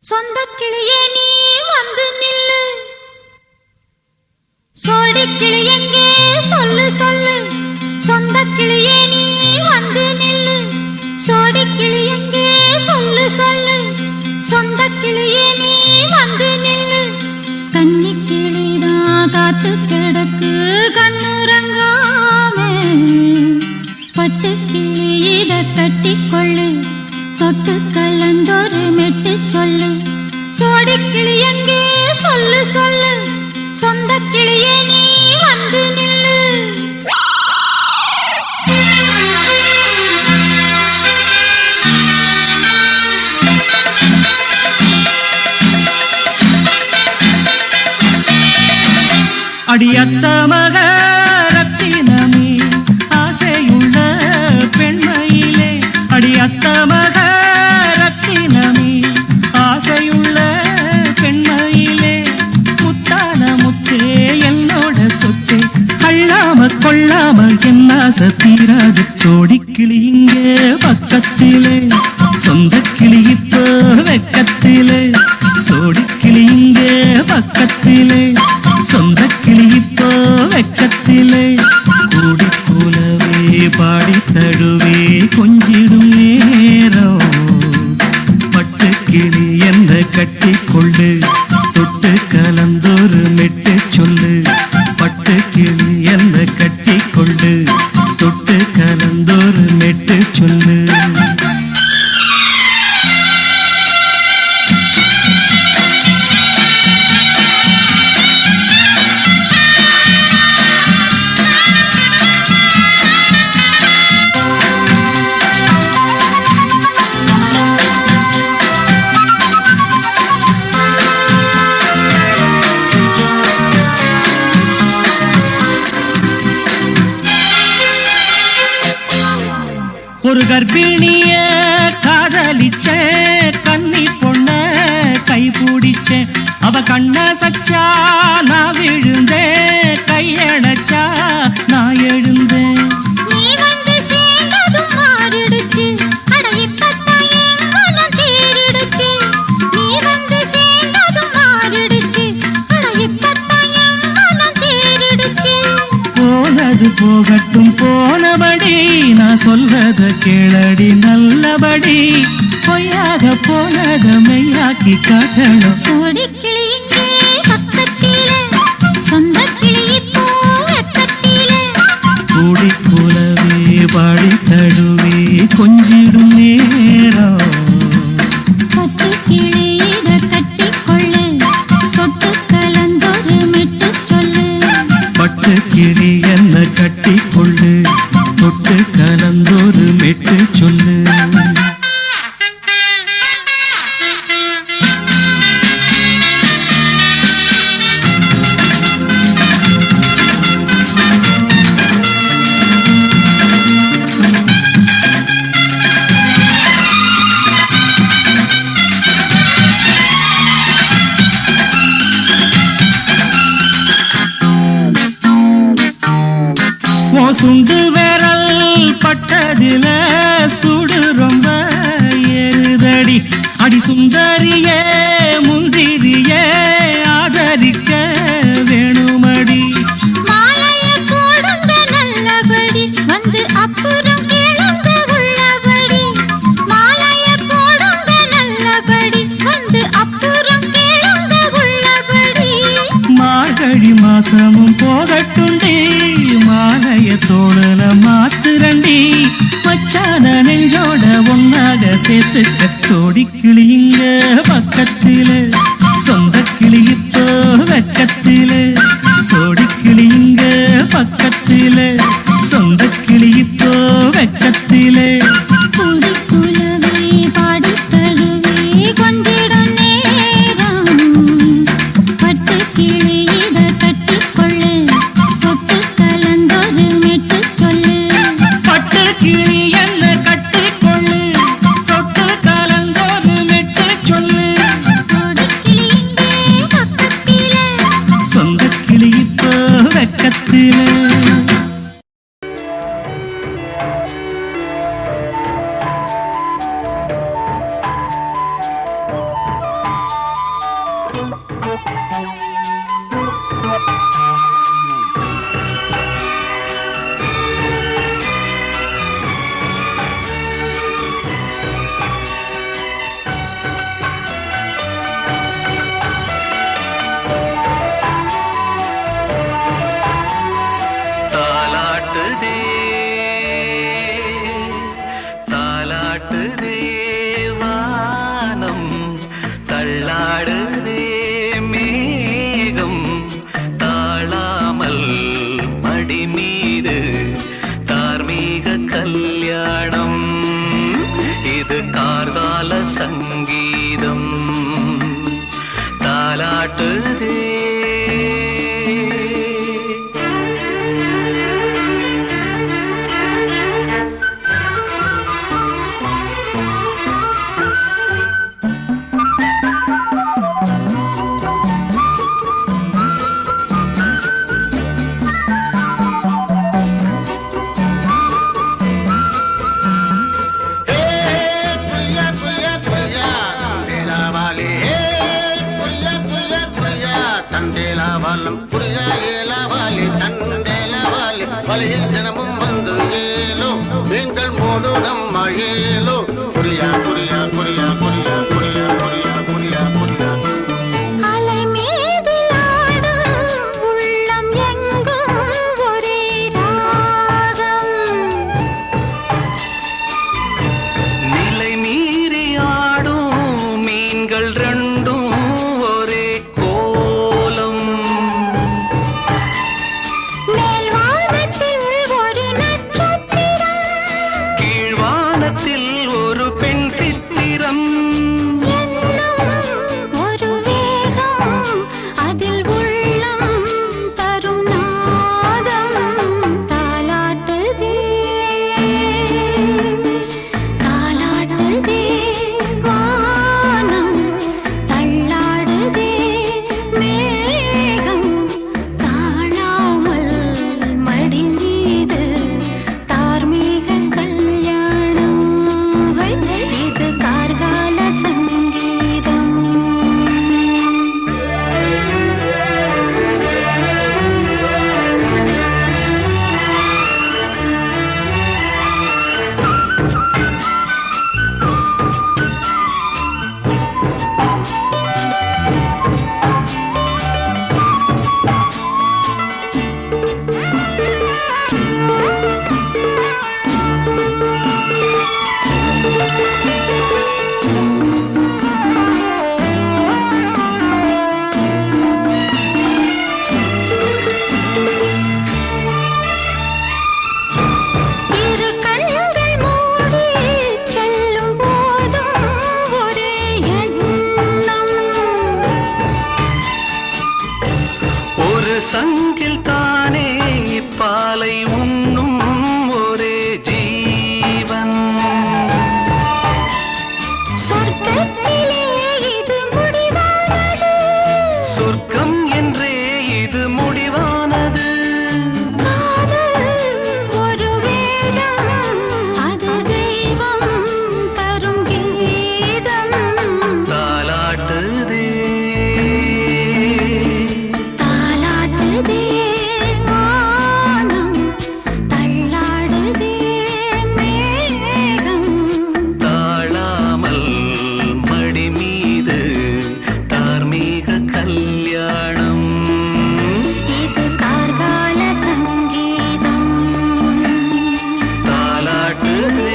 சொந்த கிளியே நீ வந்து நில்லு, சோடி கிளி எங்கே சொல்லு சொல்லு. சொந்த கிளியே நீ வந்து நில்லு, சோடி கிளி எங்கே சொல்லு சொல்லு. சொந்த கிளியே நீ வந்து நில்லு. கன்னி கிளிதான் காத்து கிடக்கு கண்ணுறங்காமே, பட்டு கிளி இத கட்டிக்கொள்ளு, தொட்டு கலந்தொரு மெட்டு சொல்லு. சோடி கிளி எங்கே சொல்லு சொல்லு. சொந்த கிளியே நீ வந்து நில்லு. அடியத்த மக ரத்தினமே ஆசையுள்ள பெண்மையிலே, அடியத்த மக ரத்தினமே ஆசையுள்ள பெண்மையிலே, முத்தான முத்தே என்னோட சொத்தே, அள்ளாம கொள்ளாம என்ன சத்தீராது. சோடி கிளி இங்கே பக்கத்திலே, சொந்த கிளி இப்போ வெக்கத்திலே. சோடி கிளி இங்கே பக்கத்திலே, சொந்த கிளி இப்போ வெக்கத்திலே. கூடி போலவே பாடி தழுவே கொஞ்சிடும் நேரம், பட்டு கிளி என்ன கட்டிக்கொள்ளு, தொட்டு கலந்தொரு மெட்டு சொல்லு. பட்டு கிளி என்ன கட்டிக்கொள்ளு, தொட்டு கலந்தொரு மெட்டு சொல்லு. ஒரு கர்ப்பிணிய காதலிச்ச கன்னி பொண்ண கை பிடிச்ச, அவ கண்ண சச்சா நான் விழுந்தேன், கையடைச்சா நான் எழுந்தேன். நீ வந்து சேர்ந்ததும் மாறிடுச்சு, அட இப்பத்தான் என் மனம் தேறிடுச்சு. நீ வந்து சேர்ந்ததும் மாறிடுச்சு, அட இப்பத்தான் என் மனம் தேறிடுச்சு. போனது போகட்டும் போனபடி, நான் சொல்றத கேளடி நல்லபடி. பொய்யாக போனத மெய்யாக்கி காட்டணும். சோடி கிளி இங்கே பக்கத்திலே, சொந்த கிளி இப்போ வெக்கத்திலே. கூடி போலவே பாடி தழுவே கொஞ்சிடும் நேரம், பட்டு கிளி இத கட்டிக்கொள்ளு, தொட்டு கலந்தொரு மெட்டு சொல்லு. பட்டு கிளி என்ன கட்டிக்கொள்ளு, தொட்டு கலந்தொரு மெட்டு சொல்லு. சுண்டு விரல் பட்டதில சுடு ரொம்ப ஏறுதடி. அடி சுந்தரியே முந்திரியே ஆதரிக்க வேணுமடி. மாலைய போடுங்க நல்லபடி, வந்து அப்புறம் கேளுங்க உள்ளபடி. மாலைய போடுங்க நல்லபடி, வந்து அப்புறம் கேளுங்க உள்ளபடி. மார்கழி மாசமும் போகட்டுண்டி, மாலைய தோழல மாத்துரண்டி. மச்சான நெஞ்சோட ஒன்னாக சேர்த்துக்க. சோடி கிளி இங்க பக்கத்திலே, சொந்த கிளி இப்போ வெக்கத்திலே. சோடி கிளி இங்க பக்கத்திலே, சொந்த கிளி இப்போ வெக்கத்திலே. கூடி குலவே பாடி தழுவே கொஞ்சிடும் நேரம், பட்டு கிளி இத கட்டிக்கொள்ளு, தொட்டு கலந்தொரு மெட்டு சொல்லு. பட்டு கிளி என்ன கட்டிக்கொள்ளு, தொட்டு கலந்தொரு மெட்டு சொல்லு. சோடி கிளி இங்கே சங்கீதம் தாலாட்டுதே. வலையில் தினமும் வந்து ஏலோ நீங்கள் மோடு நம்ம ஏலோ புரியா புரியா புரியா புரியா புரியா புரியா புரியா புரியா. அலை மீது ஆடும் உள்ளம் எங்கும் ஒரே ராகம். நிலை மீறி ஆடும் மீன்கள் ரெண்டும் ஒரே கோலம். கீழ்வானத்தில் ஒரு பெண் சித்திரம். ஒரு வேகம் அதில் உள்ளம் தரும் நாதம் தாலாட்டுதே தாலாட்டுதே வானம் தள்ளாடுதே மேகம் காணாமல் மடி மீது தார்மீக கல்யாணம். இது கார்கால சங்கீதம். இரு கண்கள் மூடி செல்லும் போதும் ஒரே எண்ணம். ஒரு சங்கில் தானே பாலை உண்ணும் ஒரே ஜீவன். சொர்க்கத்திலே இது முடிவானது. சொர்க்கம் என்றே இது முடிவானது. காதல் ஒரு வேதம், அது தெய்வம் தரும் கீதம். தாலாட்டுதே தாலாட்டுதே வானம் தள்ளாடுதே மேகம். தாழாமல் மடி மீது தார்மீக கல்யாணம். இது கார்கால சங்கீதம். தாலாட்டுதே.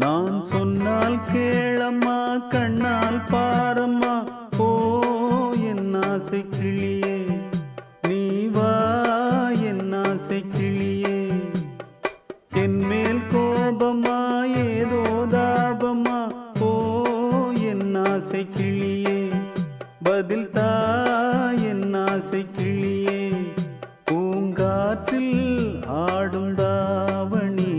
நான் சொன்னால் கேளம்மா கண்ணால் பாரம்மா ஓ என் ஆசை கிளியே நீ வா என் ஆசை கிளியே. என் மேல் கோபமா ஏதோ தாபமா ஓ என் ஆசை கிளியே பதில் தா என் ஆசை கிளியே. பூங்காற்றில் ஆடும் தாவணி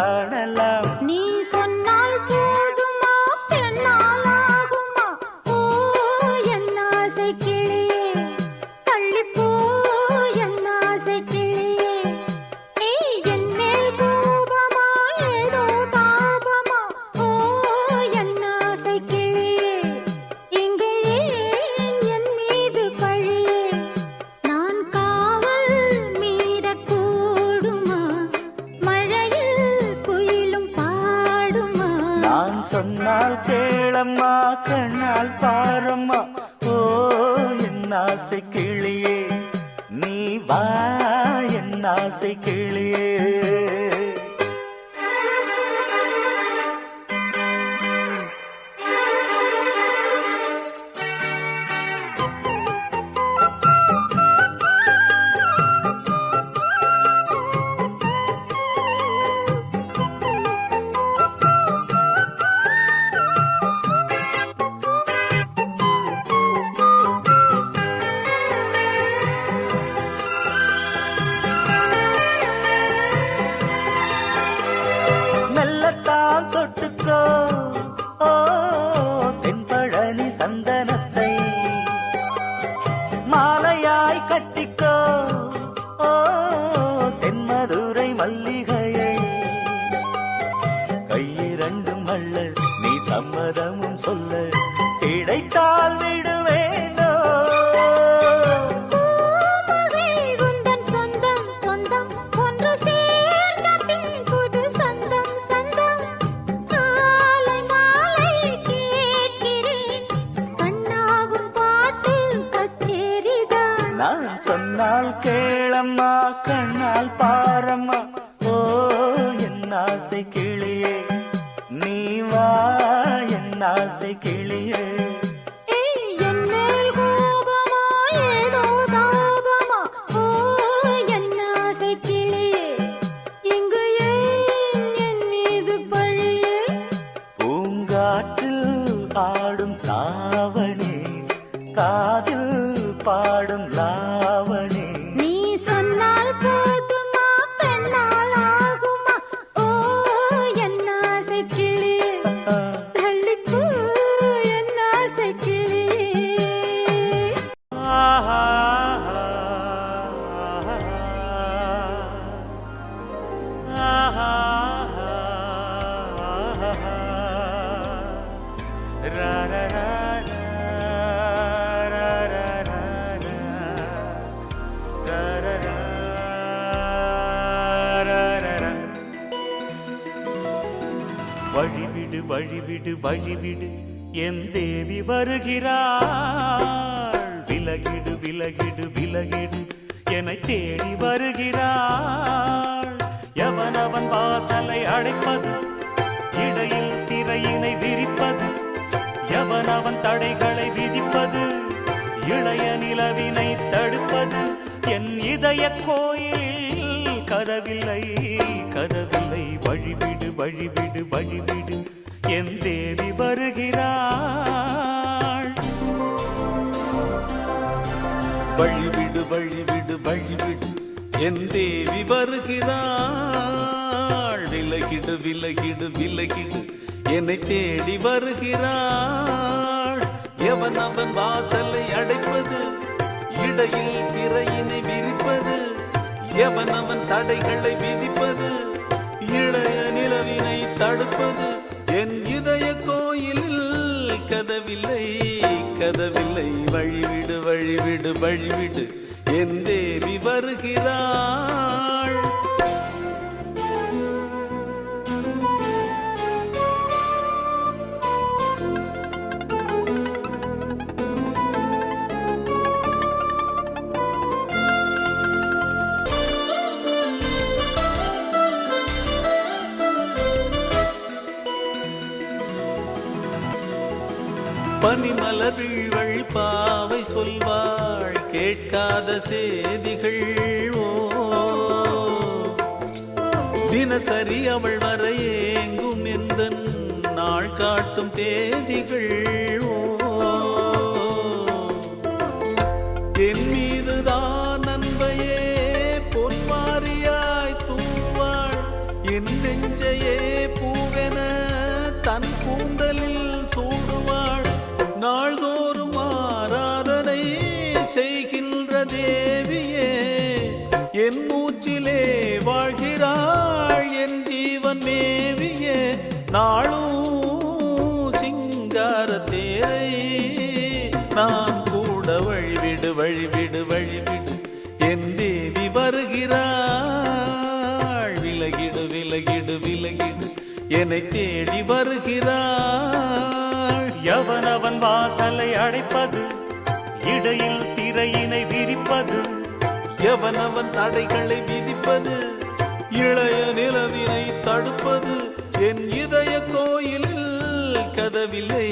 காணலாம். நீ சொன்னால் போதுமா பெண்ணால் ஆகுமா? ஓ என் ஆசை கிளியே, தள்ளிப்போ என் ஆசை கிளியே. நீ என் மேல் கோபமா ஏதோ தாபமா? ஓ என் ஆசை கிளியே, இங்கே ஏன் என் மீது பழியே? நான் காவல் மீறக்கூடுமா? மழையில் குயிலும் பாடுமா? நான் சொன்னால் கேளம்மா கண்ணால் பாரம்மா. ஓ என் ஆசை கிளியே, நீ வா என் ஆசை கிளியே. மெல்லத்தான் தொட்டுக்கோ ஓ தென்பழனி சந்தனத்தை, மாலையாய் கட்டிக்கோ ஓ தென்மதுரை மல்லிகையை. கையிரண்டும் அள்ள நீ சம்மதமும் சொல்ல, கிடைத்தால் விடுவேனோ. பூமகள் உந்தன் சொந்தம் சொந்தம், ஒன்று சேர்ந்த பின் புது சொந்தம் சொந்தம். காலை மாலை கேட்கிறேன், கண்ணாவும் பாட்டு கச்சேரிதான். நான் சொன்னால் கேளம்மா கண்ணால் பாரம்மா. ஓ என் ஆசை கிளியே, நீ வா என் ஆசை கிளியே. ஏய், என் மேல் கோபமா ஏதோ தாபமா? ஓ என் ஆசை கிளியே, இங்கு ஏன் என் மீது பழியே? பூங்காற்றில் ஆடும் தாவணி, காதில் பாடும் லாவணி. நீ சொன்னால் போதுமா பெண்ணால் ஆகுமா? ஓ என் ஆசை கிளியே, தள்ளிப்போ என் ஆசை கிளியே. ஆஹா ஆஹா ரா ரா ரா ரா ரா ரா ரா. வழிவிடு வழிவிடு வழிவிடு என் தேவி வருகிறாள். விலகிடு விலகிடு விலகிடு என்னை தேடி வருகிறாள். எவனவன் வாசலை அடைப்பது, இடையில் திரையினை விரிப்பது, எவனவன் தடைகளை விதிப்பது, இளைய நிலவினை தடுப்பது. என் இதய கோயிலில் கதவில்லை கதவில்லை. வழிவிடு வழிவிடு வழிவிடு என் தேவி வருகிறாள். வழிவிடு வழிவிடு வழிவிடு என் தேவி வருகிறாள். விலகிடு விலகிடு விலகிடு என்னை தேடி வருகிறாள். எவன் அவன் வாசலை அடைப்பது, இடையில் திரையினை விரிப்பது, எவன் அவன் தடைகளை விதிப்பது, இளைய நிலவினை தடுப்பது. என் இதய கோயிலில் கதவில்லை கதவில்லை. வழிவிடு வழிவிடு வழிவிடு என் தேவி வருகிறாள். பனிமலர் வீழ்வழி பாவை சொல்வாள் கேட்காத செய்திகள். ஓ தினசரி அவள் வர ஏங்கும் எந்த நாள் காட்டும் தேதிகள். ஓ என் மீதுதான் அன்பையே பொன்மாரியாய் தூவாள். என் நெஞ்சை தன் கூந்தலில் சூடுவாள் நாள்தோறும் ஆராதனை செய்கின்ற தேவியே என் மூச்சிலே வாழ்கிறாள் என் ஜீவன் மேவியே நாளும் சிங்கார தேரை நான் கூட வழிவிடு வழிவிடு வழிவிடு என் தேவி வருகிறாள் விலகிடு விலகிடு விலகிடு என்னை தேடி வருகிறாள் எவனவன் வாசலை அடைப்பது இடையில் திரையினை விரிப்பது எவனவன் தடைகளை விதிப்பது இளைய நிலவினை தடுப்பது என் இதய கோயிலில் கதவில்லை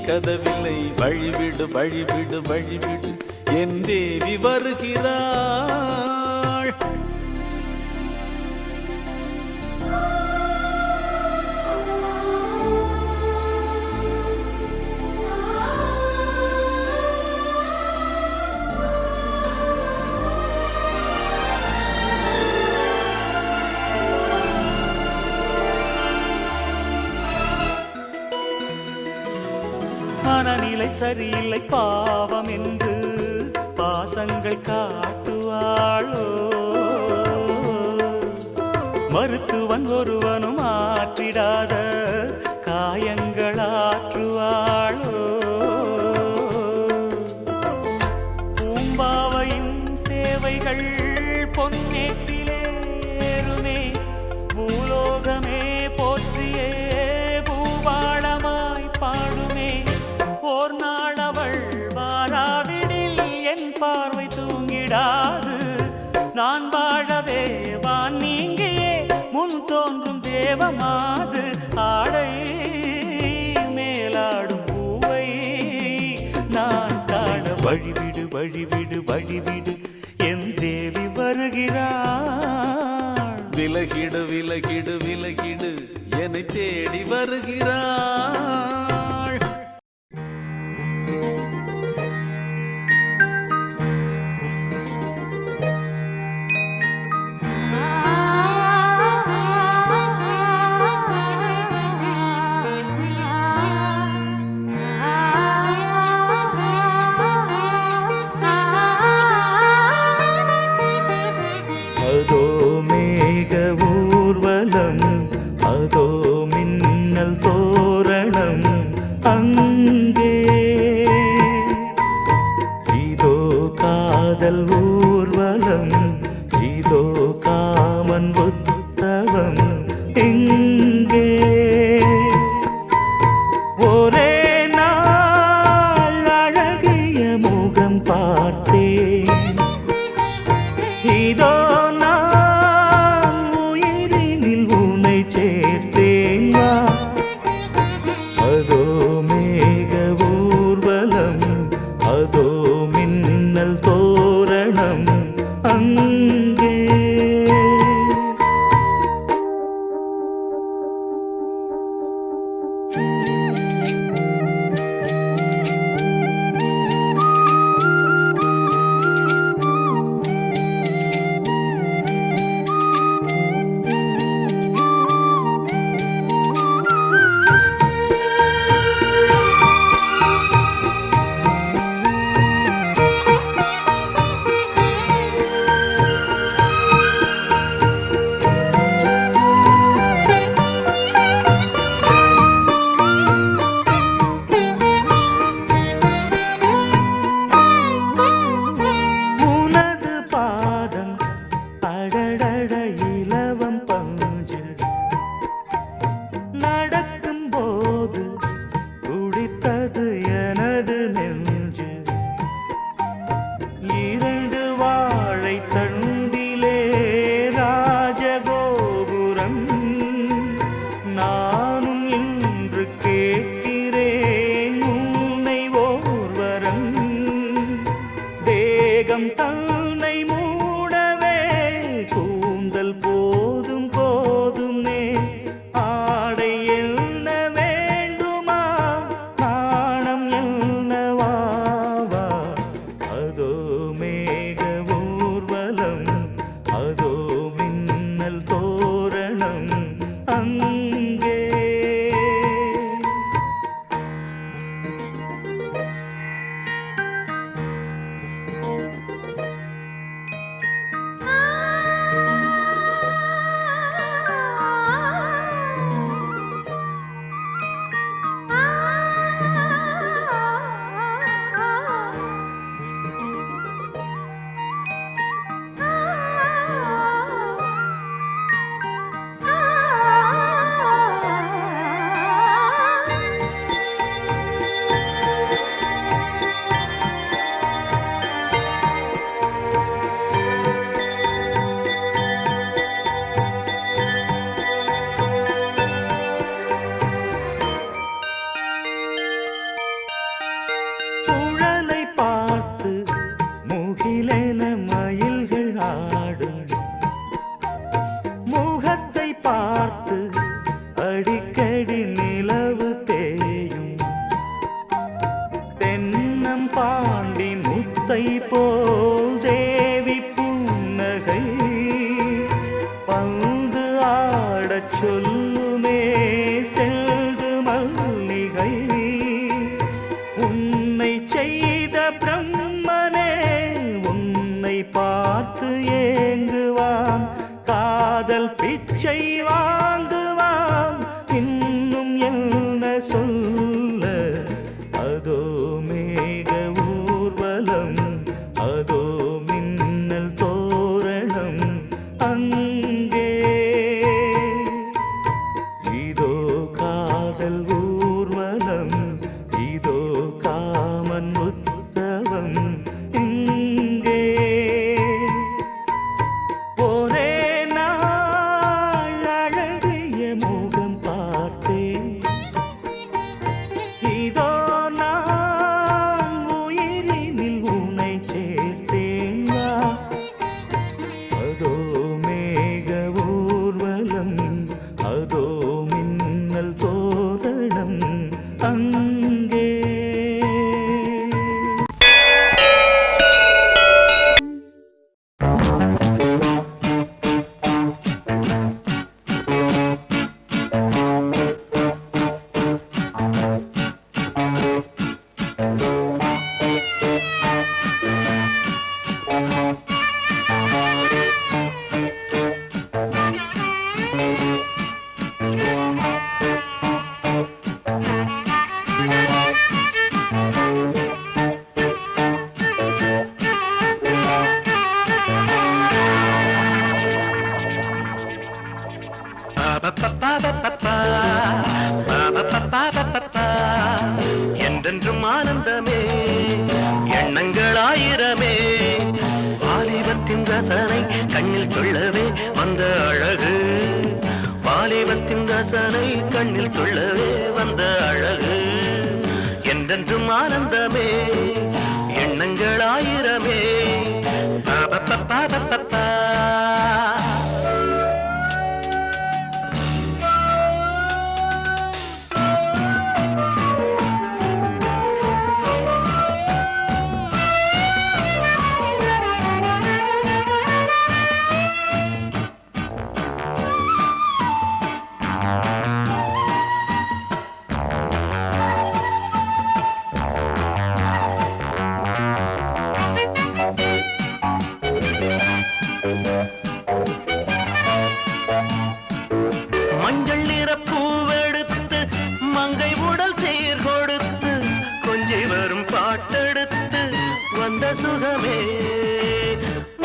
கதவில்லை வழிவிடு வழிவிடு வழிவிடு என் தேவி வருகிறாள் மனநிலை சரியில்லை பாவம் என்று பாசங்கள் காட்டுவாளோ மருத்துவன் ஒருவனும் ஆற்றிடாத காயங்கள் ஆற்றுவாளோ பூம்பாவையின் சேவைகள் பொன்னேற்றிலேருமே பூலோகமே போற்றியே பூபாளமாய் பாடுமே ஓர் நாள் அவள் வாராவிடில் என் பார்வை தூங்கிடாது நான் வாழவே வான் நீங்கியே முன் தோன்றும் தேவமாது ஆடை மேலாடும் பூவை நான் காண வழிவிடு வழிவிடு வழிவிடு என் தேவி வருகிறாள் விலகிடு விலகிடு விலகிடு என்னை தேடி வருகிறாள் அதோ மேக ஊர்வலம் அதோ மின்னல் தோரணம் அங்கே இதோ காதல் ஊர்வலம் இதோ காமன் உற்சவம் இங்கே ஒரே நாள் அழகிய முகம் பார்த்தேன் இதோ நான் உயிரினில் உன்னை சேர்த்தேன் வா அதோ மேக ஊர்வலம் அதோ மின்னல் தோரணம் அங்கே என்றென்றும் ஆனந்தமே எண்ணங்கள் ஆயிரமே வாலிபத்தின் ரசனை கண்ணில் சொல்லவே வந்த அழகு வாலிபத்தின் ரசனை கண்ணில் சொல்லவே வந்த அழகு என்றென்றும் ஆனந்தமே எண்ணங்கள் ஆயிரமே மஞ்சள் நிற பூவெடுத்து மங்கை உடல் சீர் கொடுத்து கொஞ்சி வரும் பாட்டெடுத்து வந்த சுகமே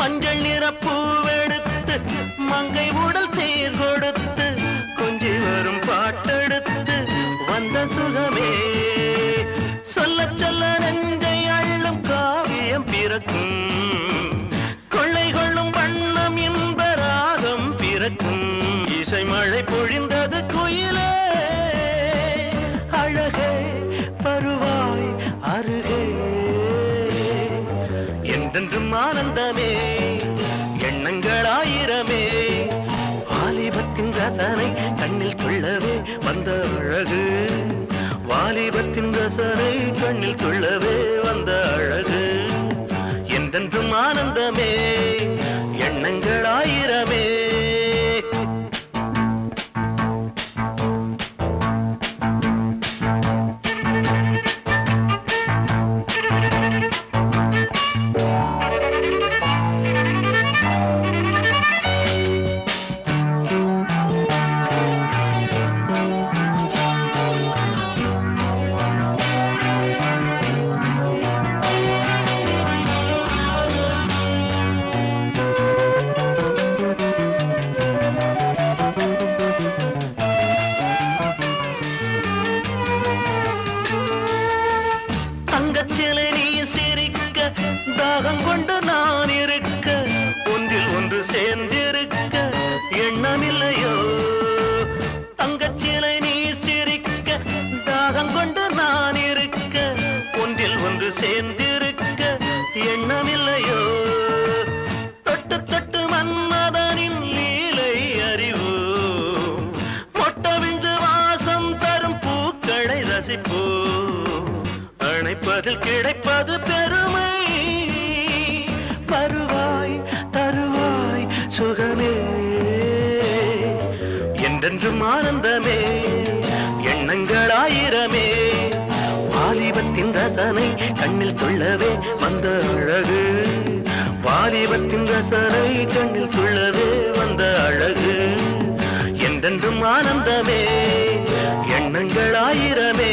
மஞ்சள் நிற பூவெடுத்து மங்கை உடல் சீர் கொடுத்து கொஞ்சி வரும் பாட்டெடுத்து வந்த சுகமே சொல்ல சொல்ல நெஞ்சை அள்ளும் காவியம் பிறக்கும் கொள்ளை கொள்ளும் வண்ணம் இன்ப ராகம் பிறக்கும் இசை மழை பொழிந்தது குயிலே அழகே பருவாய் அருகே என்றென்றும் ஆனந்தமே எண்ணங்கள் ஆயிரமே வாலிபத்தின் ரசனை கண்ணில் கொள்ளவே வந்த அழகு வாலிபத்தின் ரசனை கண்ணில் கொள்ளவே வந்த அழகு என்றென்றும் ஆனந்தமே எண்ணங்கள் ஆயிரமே தங்கச்சிலை நீ சிரிக்க தாகம் கொண்டு நான் இருக்க ஒன்றில் ஒன்று சேர்ந்திருக்க எண்ணமில்லையோ தங்கச்சிலை நீ சிரிக்க தாகம் கொண்டு நான் இருக்க ஒன்றில் ஒன்று சேர்ந்திருக்க எண்ணமில்லையோ தொட்டு தொட்டு மன்மதனின் லீலை அறிவோ மொட்டவிழ்ந்து வாசம் தரும் பூக்களை ரசிப்போ அணைப்பதில் கிடைப்பது பெருமை பருவாய் தருவாய் சுகமே என்றென்றும் ஆனந்தமே எண்ணங்கள் ஆயிரமே வாலிபத்தின் ரசனை கண்ணில் கொள்ளவே வந்த அழகு வாலிபத்தின் ரசனை கண்ணில் கொள்ளவே வந்த அழகு என்றென்றும் ஆனந்தமே எண்ணங்கள் ஆயிரமே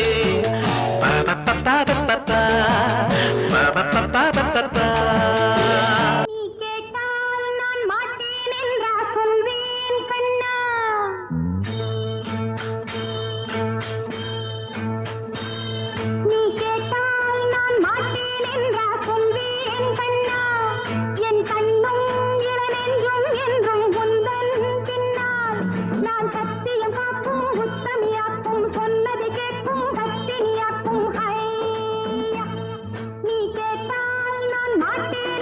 நீ கேட்டால் நான் மாட்டேன் என்றா சொல்வேன் கண்ணா நீ கேட்டால் நான் மாட்டேன் என்றா சொல்வேன் கண்ணா என் கண்ணும் இளநெஞ்சும் என்றும் உந்தன் பின்னால் நான் சத்தியம் காக்கும் உத்தமியாக்கும் சொன்னது கேட்கும் கத்தினியாக்கும் ஹையா நீ கேட்டால் நான் மாட்டேன்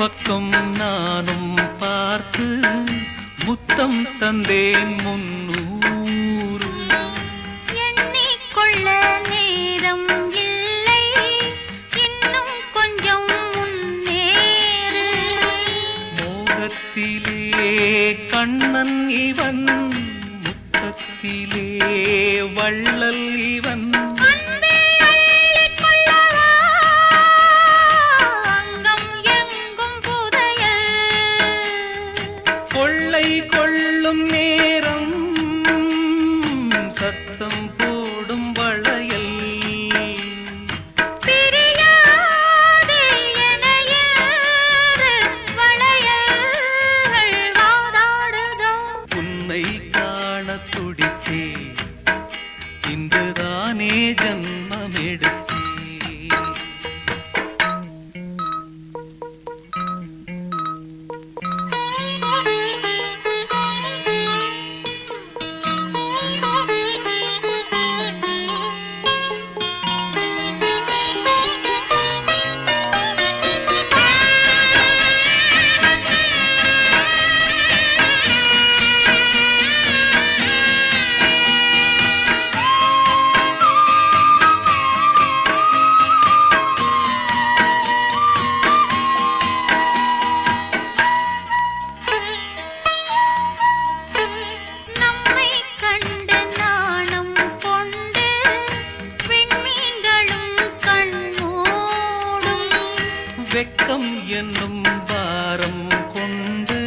பக்கம் நானும் பார்த்து முத்தம் தந்தேன் 300. எண்ணிக்கொள்ள நேரம் இல்லை, இன்னும் கொஞ்சம் முன்னேறு. மோகத்திலே கண்ணன் இவன், முத்தத்திலே வள்ளல் இவன். அன்பே அள்ளிக் கொள்ளவா, அங்கம் எங்கும் புதையல். கொள்ளை கொள்ளும் நேரம் சத்தம் போடும் வளையல். பிரியாதே என ஏறு வளையல்கள் வாதாடுதோ. உன்னை காண துடித்தே, இன்றுதானே ஜன்மம் எடுத்தே. நம்மை கண்டு நாணம் கொண்டு விண்மீன்களும் கண்மூடும். வெட்கம் என்னும் பாரம் கொண்டு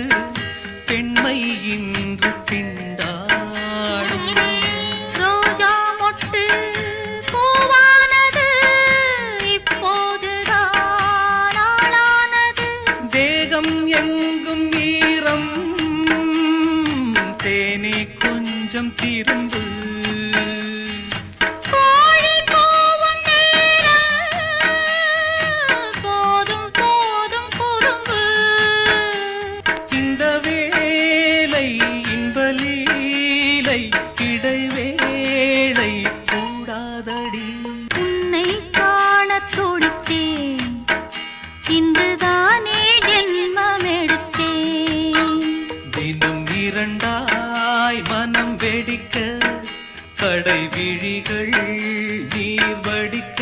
பெண்மை இன்று திண்டாடும். ரோஜா மொட்டு பூவானது இப்போதுதான் ஆளானது. தேகம் எங்கும் ஈரம், தேனே கொஞ்சம் திரும்பு. கோழி கூவும் நேரம் போதும் போதும் குறும்பு. இந்த வேலை இன்பலீலை, இடைவேளை கூடாதடி. உன்னை காணத் துடித்தேன், இன்றுதானே ஜென்மம் எடுத்தேன். தினம் இரண்டாய் மனம் வெடிக்க, கடை விழிகள் நீர் வடிக்க.